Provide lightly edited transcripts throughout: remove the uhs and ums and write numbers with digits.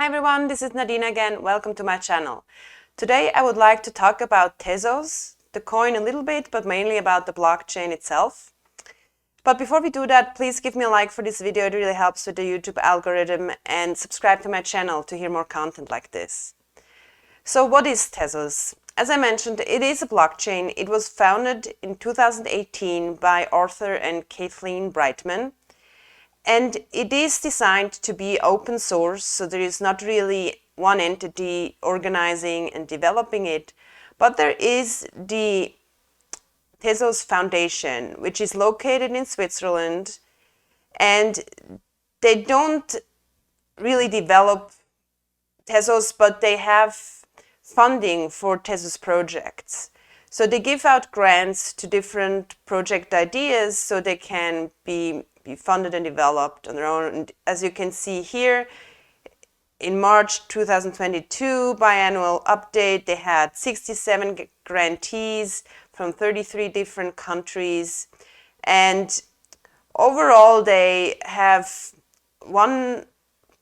Hi everyone, this is Nadine again. Welcome to my channel. Today I would like to talk about Tezos, the coin a little bit, but mainly about the blockchain itself. But before we do that, please give me a like for this video. It really helps with the YouTube algorithm, and subscribe to my channel to hear more content like this. So what is Tezos? As I mentioned, it is a blockchain. It was founded in 2018 by Arthur and Kathleen Brightman. And it is designed to be open source, so there is not really one entity organizing and developing it, but there is the Tezos Foundation, which is located in Switzerland, and they don't really develop Tezos, but they have funding for Tezos projects. So they give out grants to different project ideas so they can be funded and developed on their own. And as you can see here, in March 2022 biannual update, they had 67 grantees from 33 different countries. And overall, they have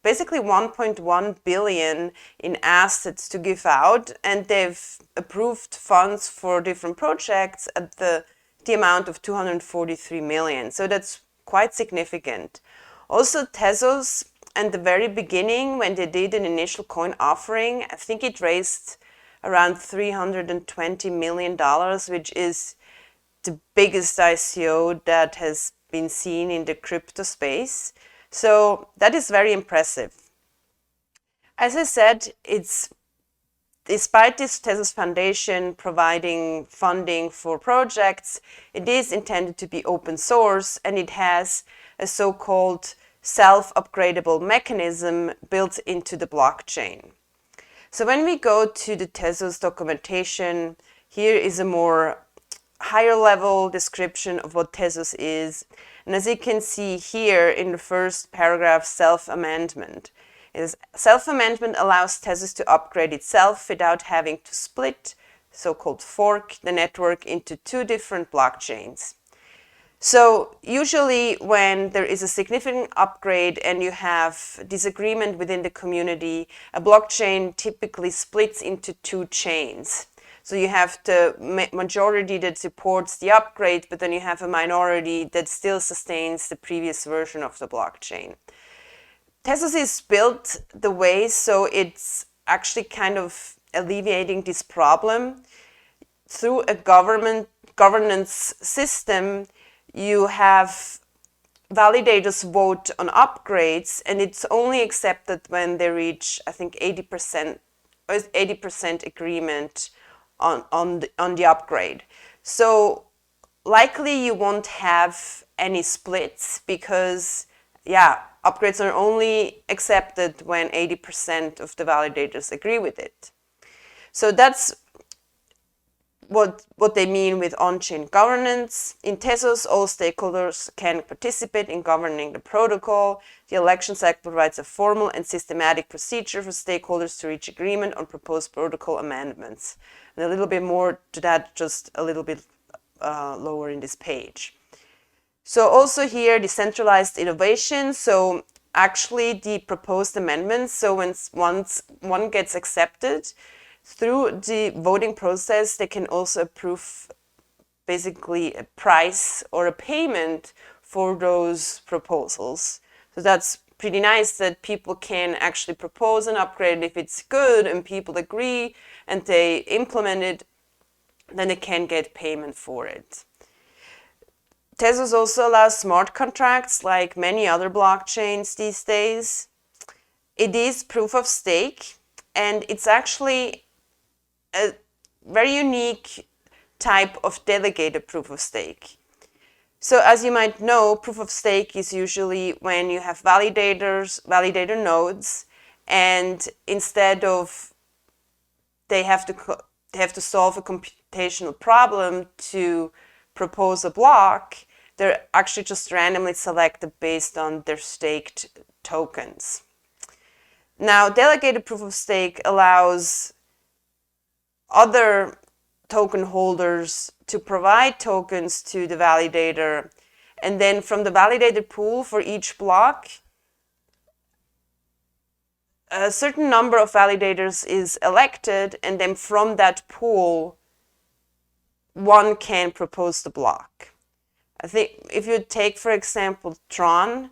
basically 1.1 billion in assets to give out, and they've approved funds for different projects at the amount of 243 million. So that's quite significant. Also, Tezos, at the very beginning, when they did an initial coin offering, I think it raised around $320 million, which is the biggest ICO that has been seen in the crypto space. So that is very impressive. As I said, despite this Tezos Foundation providing funding for projects, it is intended to be open source, and it has a so-called self-upgradable mechanism built into the blockchain. So when we go to the Tezos documentation, here is a more higher level description of what Tezos is. And as you can see here in the first paragraph, self-amendment. Self-amendment allows Tezos to upgrade itself without having to split, so-called fork, the network into two different blockchains. So usually when there is a significant upgrade and you have disagreement within the community, a blockchain typically splits into two chains. So you have the majority that supports the upgrade, but then you have a minority that still sustains the previous version of the blockchain. Tezos is built the way so it's actually kind of alleviating this problem. Through a governance system, you have validators vote on upgrades, and it's only accepted when they reach, I think, 80% agreement on the upgrade. So likely you won't have any splits because, upgrades are only accepted when 80% of the validators agree with it. So that's what they mean with on-chain governance. In Tezos, all stakeholders can participate in governing the protocol. The election cycle provides a formal and systematic procedure for stakeholders to reach agreement on proposed protocol amendments. And a little bit more to that, just a little bit lower in this page. So also here, decentralized innovation. So actually the proposed amendments, so once one gets accepted, through the voting process, they can also approve basically a price or a payment for those proposals. So that's pretty nice that people can actually propose an upgrade. If it's good and people agree and they implement it, then they can get payment for it. Tezos also allows smart contracts like many other blockchains these days. It is proof of stake, and it's actually a very unique type of delegated proof of stake. So as you might know, proof of stake is usually when you have validator nodes, and instead of they have to solve a computational problem to propose a block, they're actually just randomly selected based on their staked tokens. Now, delegated proof of stake allows other token holders to provide tokens to the validator, and then from the validated pool for each block, a certain number of validators is elected, and then from that pool, one can propose the block. I think if you take, for example, Tron,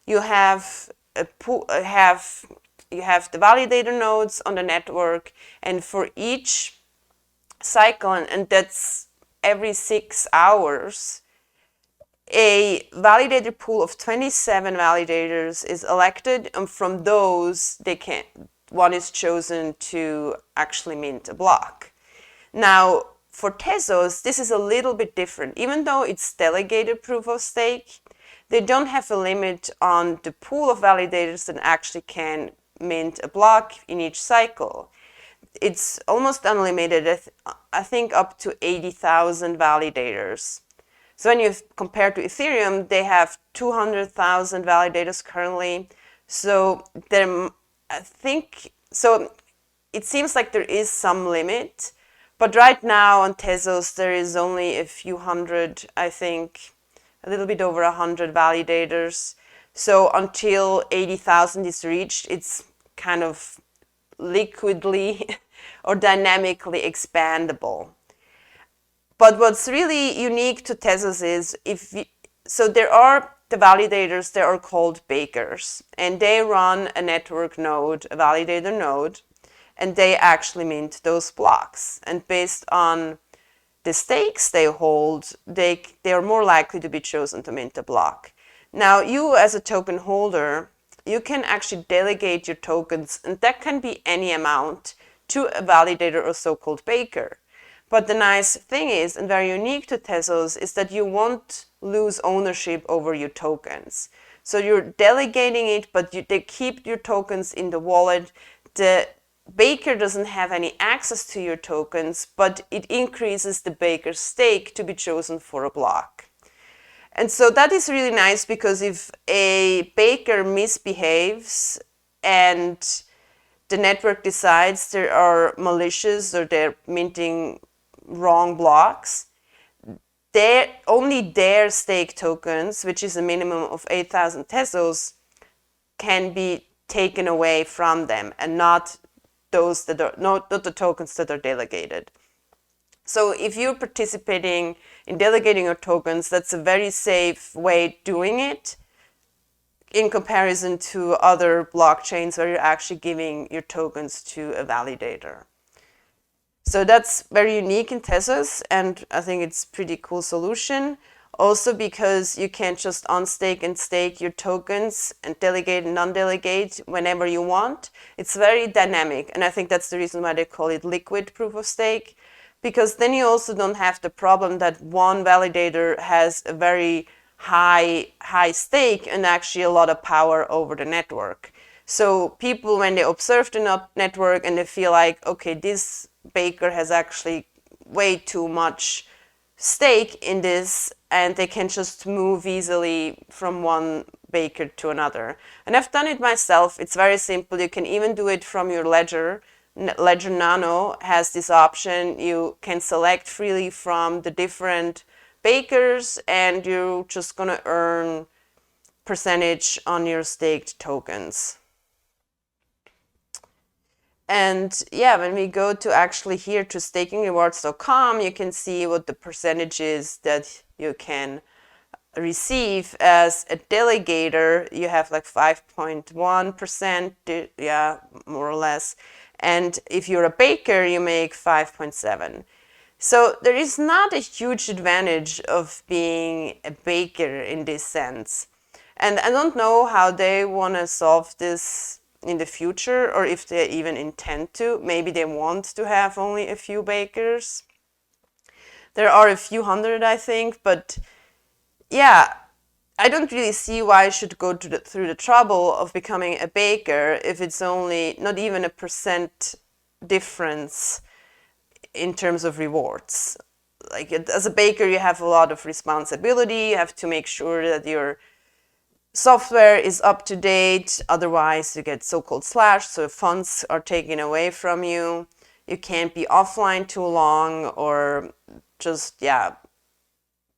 you have you have the validator nodes on the network, and for each cycle, and that's every 6 hours, a validator pool of 27 validators is elected, and from those, one is chosen to actually mint a block. Now, for Tezos, this is a little bit different. Even though it's delegated proof of stake, they don't have a limit on the pool of validators that actually can mint a block in each cycle. It's almost unlimited, I think up to 80,000 validators. So when you compare to Ethereum, they have 200,000 validators currently. So it seems like there is some limit, but right now on Tezos there is only a few hundred, I think, a little bit over 100 validators. So until 80,000 is reached, it's kind of liquidly or dynamically expandable. But what's really unique to Tezos is there are the validators, they are called bakers, and they run a network node, a validator node, and they actually mint those blocks. And based on the stakes they hold, they are more likely to be chosen to mint a block. Now, you as a token holder, you can actually delegate your tokens, and that can be any amount, to a validator or so-called baker. But the nice thing is, and very unique to Tezos, is that you won't lose ownership over your tokens. So you're delegating it, but they keep your tokens in the wallet. The baker doesn't have any access to your tokens, but it increases the baker's stake to be chosen for a block. And so that is really nice, because if a baker misbehaves and the network decides they are malicious or they're minting wrong blocks, only their stake tokens, which is a minimum of 8,000 Tezos, can be taken away from them, and not the tokens that are delegated. So if you're participating in delegating your tokens, that's a very safe way doing it in comparison to other blockchains where you're actually giving your tokens to a validator. So that's very unique in Tezos, and I think it's a pretty cool solution. Also because you can't just unstake and stake your tokens and delegate and non-delegate whenever you want. It's very dynamic, and I think that's the reason why they call it liquid proof of stake, because then you also don't have the problem that one validator has a very high stake and actually a lot of power over the network. So people, when they observe the network and they feel like, okay, this baker has actually way too much stake in this, and they can just move easily from one baker to another. And I've done it myself. It's very simple. You can even do it from your ledger. Ledger Nano has this option. You can select freely from the different bakers, and you're just gonna earn percentage on your staked tokens. And yeah, when we go to actually here to stakingrewards.com, you can see what the percentage is that you can receive as a delegator. You have like 5.1%, yeah, more or less. And if you're a baker, you make 5.7. So there is not a huge advantage of being a baker in this sense. And I don't know how they want to solve this in the future, or if they even intend to. Maybe they want to have only a few bakers. There are a few hundred, I think, but yeah, I don't really see why I should go through the trouble of becoming a baker if it's only not even a percent difference in terms of rewards. Like, as a baker, you have a lot of responsibility. You have to make sure that your software is up to date, otherwise you get so-called slashed, so funds are taken away from you. You can't be offline too long, or just, yeah,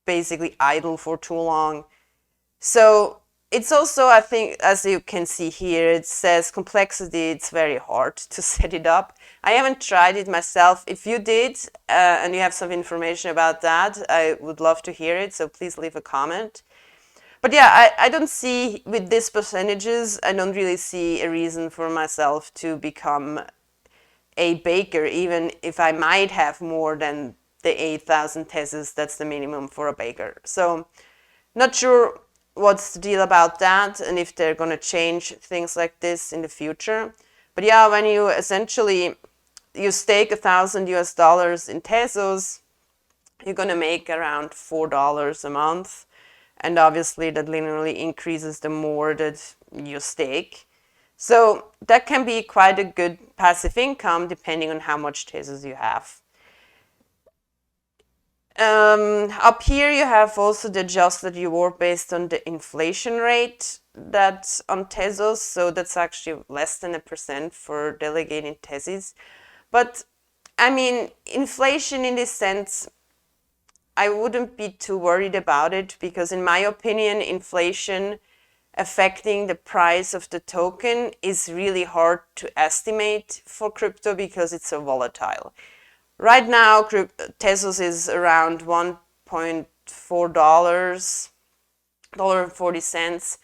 basically idle for too long. So it's also, I think, as you can see here, it says complexity, it's very hard to set it up. I haven't tried it myself. If you did, and you have some information about that, I would love to hear it, so please leave a comment. But yeah, I don't see, with these percentages, I don't really see a reason for myself to become a baker, even if I might have more than the 8,000 Tezos, that's the minimum for a baker. So not sure what's the deal about that and if they're going to change things like this in the future. But yeah, when you essentially, you stake $1,000 in Tezos, you're going to make around $4 a month. And obviously that linearly increases the more that you stake. So that can be quite a good passive income depending on how much Tezos you have. Up here you have also the adjusted reward based on the inflation rate that's on Tezos. So that's actually less than 1% for delegating Tezos. But I mean, inflation in this sense, I wouldn't be too worried about it because in my opinion, inflation affecting the price of the token is really hard to estimate for crypto because it's so volatile. Right now, Tezos is around $1.4, $1.40.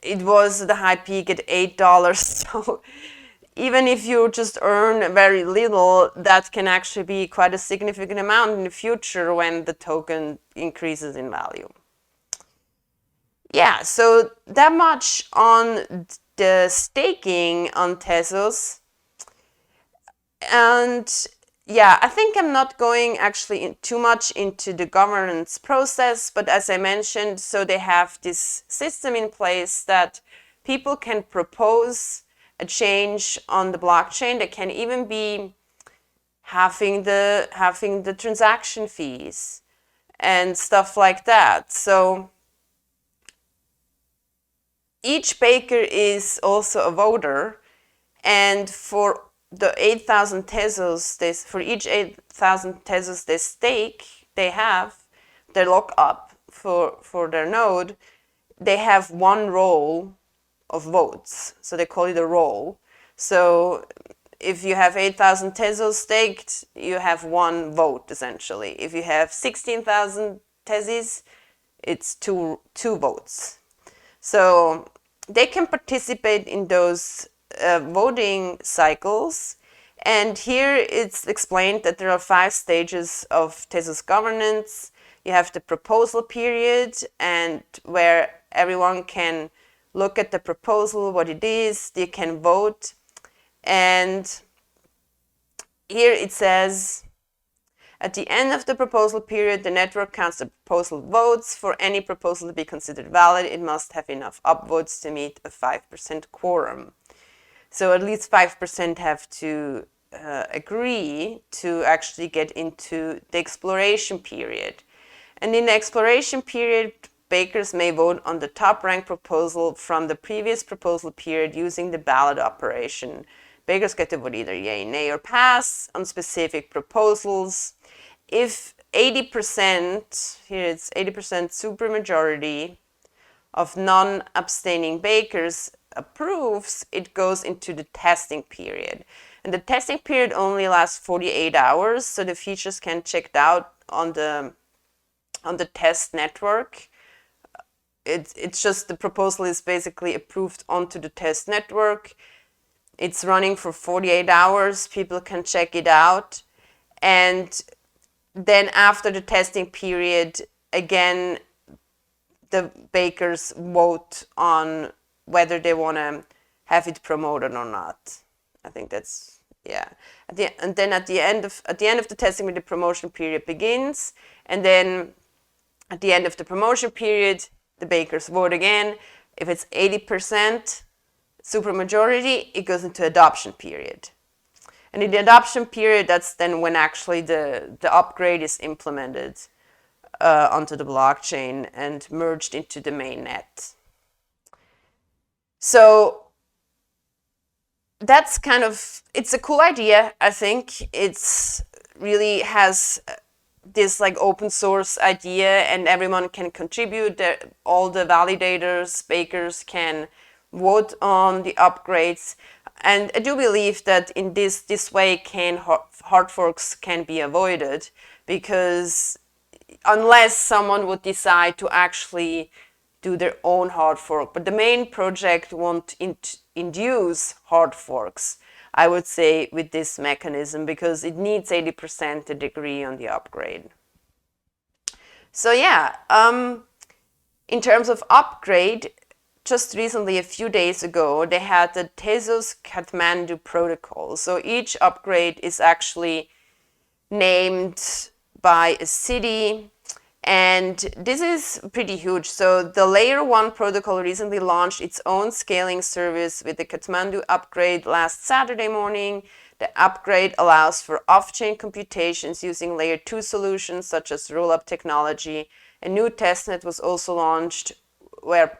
It was the high peak at $8. So even if you just earn very little, that can actually be quite a significant amount in the future when the token increases in value. Yeah, so that much on the staking on Tezos. And yeah, I think I'm not going actually too much into the governance process, but as I mentioned, so they have this system in place that people can propose a change on the blockchain. They can even be having the transaction fees and stuff like that. So each baker is also a voter, and for the 8,000 Tezos, for each 8,000 Tezos they stake, they lock up for their node, they have one roll of votes. So they call it a roll. So if you have 8,000 Tezos staked, you have one vote essentially. If you have 16,000 Tezos, it's two votes. So they can participate in those voting cycles. And here it's explained that there are 5 stages of Tezos governance. You have the proposal period, and where everyone can look at the proposal, what it is, they can vote. And here it says, at the end of the proposal period, the network counts the proposal votes. For any proposal to be considered valid, it must have enough upvotes to meet a 5% quorum. So at least 5% have to agree to actually get into the exploration period. And in the exploration period, bakers may vote on the top-ranked proposal from the previous proposal period using the ballot operation. Bakers get to vote either yay, nay, or pass on specific proposals. If 80%, here it's 80% supermajority of non-abstaining bakers approves, it goes into the testing period. And the testing period only lasts 48 hours, so the features can be checked out on the test network. It's just the proposal is basically approved onto the test network. It's running for 48 hours. People can check it out. And then after the testing period, again, the bakers vote on whether they want to have it promoted or not. I think that's, yeah. And then at the end of the testing, the promotion period begins. And then at the end of the promotion period, the bakers vote again. If it's 80% supermajority, it goes into adoption period. And in the adoption period, that's then when actually the upgrade is implemented onto the blockchain and merged into the mainnet. So that's kind of, it's a cool idea, I think. It's really has this like open source idea, and everyone can contribute. All the validators, bakers can vote on the upgrades. And I do believe that in this way hard forks can be avoided, because unless someone would decide to actually do their own hard fork. But the main project won't induce hard forks, I would say, with this mechanism, because it needs 80% to agree on the upgrade. So yeah, in terms of upgrade, just recently, a few days ago, they had the Tezos Kathmandu protocol. So each upgrade is actually named by a city, and this is pretty huge. So the layer 1 protocol recently launched its own scaling service with the Kathmandu upgrade last Saturday morning. The upgrade allows for off-chain computations using layer 2 solutions such as roll-up technology. A new testnet was also launched where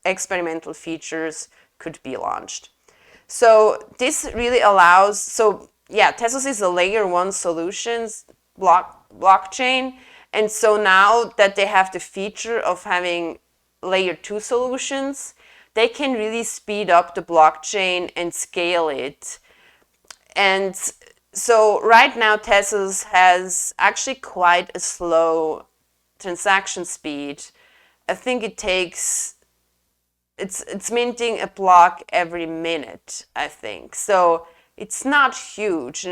experimental features could be launched. So this really allows, so yeah, Tezos is a layer 1 solutions blockchain. And so now that they have the feature of having layer 2 solutions, they can really speed up the blockchain and scale it. And so right now Tezos has actually quite a slow transaction speed. I think it takes, it's minting a block every minute, I think. So it's not huge,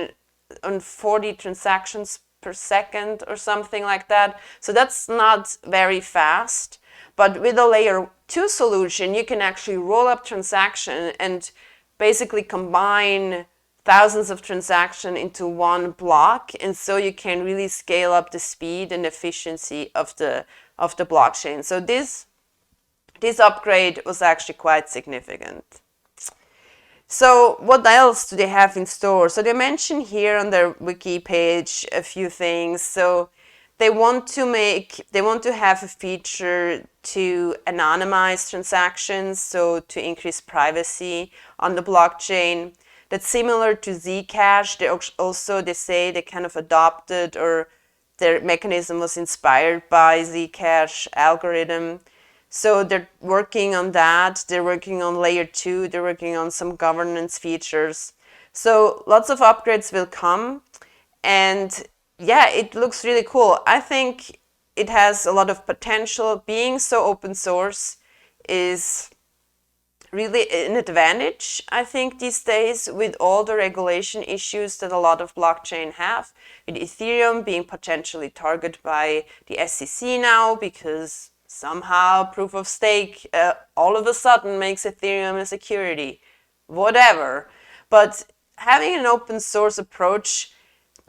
on 40 transactions per second or something like that. So that's not very fast. But with a layer 2 solution, you can actually roll up transaction and basically combine thousands of transactions into one block. And so you can really scale up the speed and efficiency of the blockchain. So this upgrade was actually quite significant. So what else do they have in store? So they mention here on their wiki page a few things. So they want to have a feature to anonymize transactions, so to increase privacy on the blockchain. That's similar to Zcash. They say they kind of adopted, or their mechanism was inspired by Zcash algorithm. So they're working on that. They're working on layer 2. They're working on some governance features. So lots of upgrades will come. And yeah, it looks really cool. I think it has a lot of potential. Being so open source is really an advantage, I think, these days, with all the regulation issues that a lot of blockchain have. With Ethereum being potentially targeted by the SEC now, because somehow proof of stake all of a sudden makes Ethereum a security. Whatever. But having an open source approach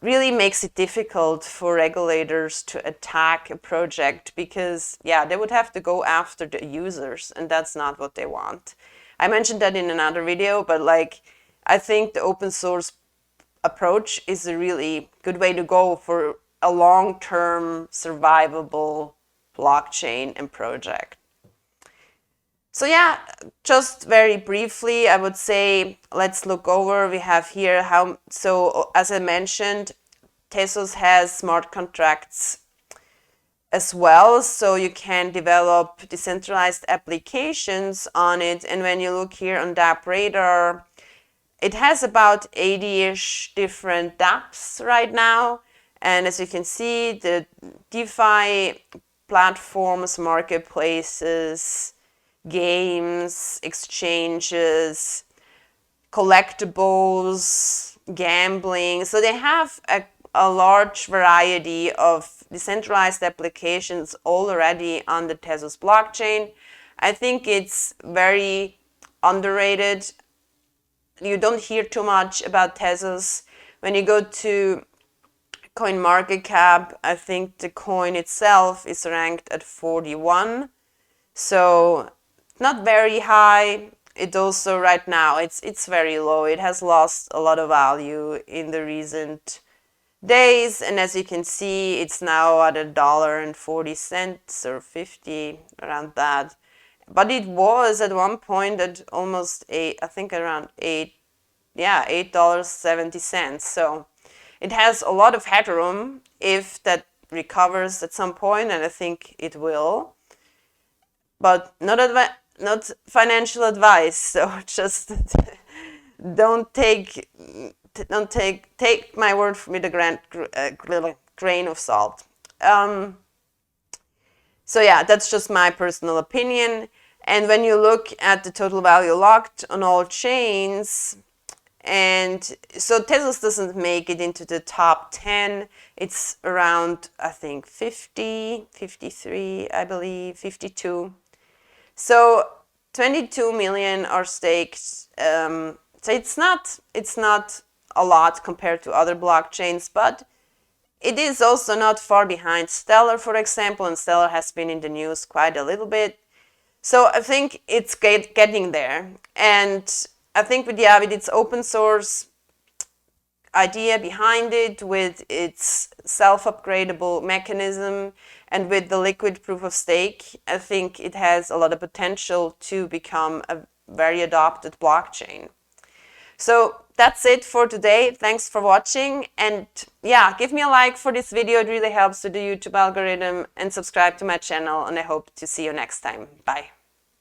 really makes it difficult for regulators to attack a project, because yeah, they would have to go after the users, and that's not what they want. I mentioned that in another video, but like, I think the open source approach is a really good way to go for a long-term survivable blockchain and project. So yeah, just very briefly, I would say, let's look over. We have here how, so as I mentioned, Tezos has smart contracts as well, so you can develop decentralized applications on it. And when you look here on dApp Radar, it has about 80-ish different dApps right now. And as you can see, the DeFi platforms, marketplaces, games, exchanges, collectibles, gambling. So they have a large variety of decentralized applications already on the Tezos blockchain. I think it's very underrated. You don't hear too much about Tezos. When you go to CoinMarketCap, I think the coin itself is ranked at 41. So not very high. It also right now it's very low. It has lost a lot of value in the recent days, and as you can see, it's now at $1.40 or 50, around that. But it was at one point at almost I think around $8.70. So it has a lot of headroom if that recovers at some point, and I think it will. But not financial advice, so just don't take my word with a grain of salt. So yeah, that's just my personal opinion. And when you look at the total value locked on all chains, and so Tezos doesn't make it into the top 10. It's around, I think, 50, 53, I believe, 52. So 22 million are staked. So it's not a lot compared to other blockchains, but it is also not far behind Stellar, for example, and Stellar has been in the news quite a little bit. So I think it's getting there. And I think with its open source idea behind it, with its self-upgradable mechanism, and with the liquid proof of stake, I think it has a lot of potential to become a very adopted blockchain. So that's it for today. Thanks for watching. And yeah, give me a like for this video. It really helps with the YouTube algorithm, and subscribe to my channel. And I hope to see you next time. Bye.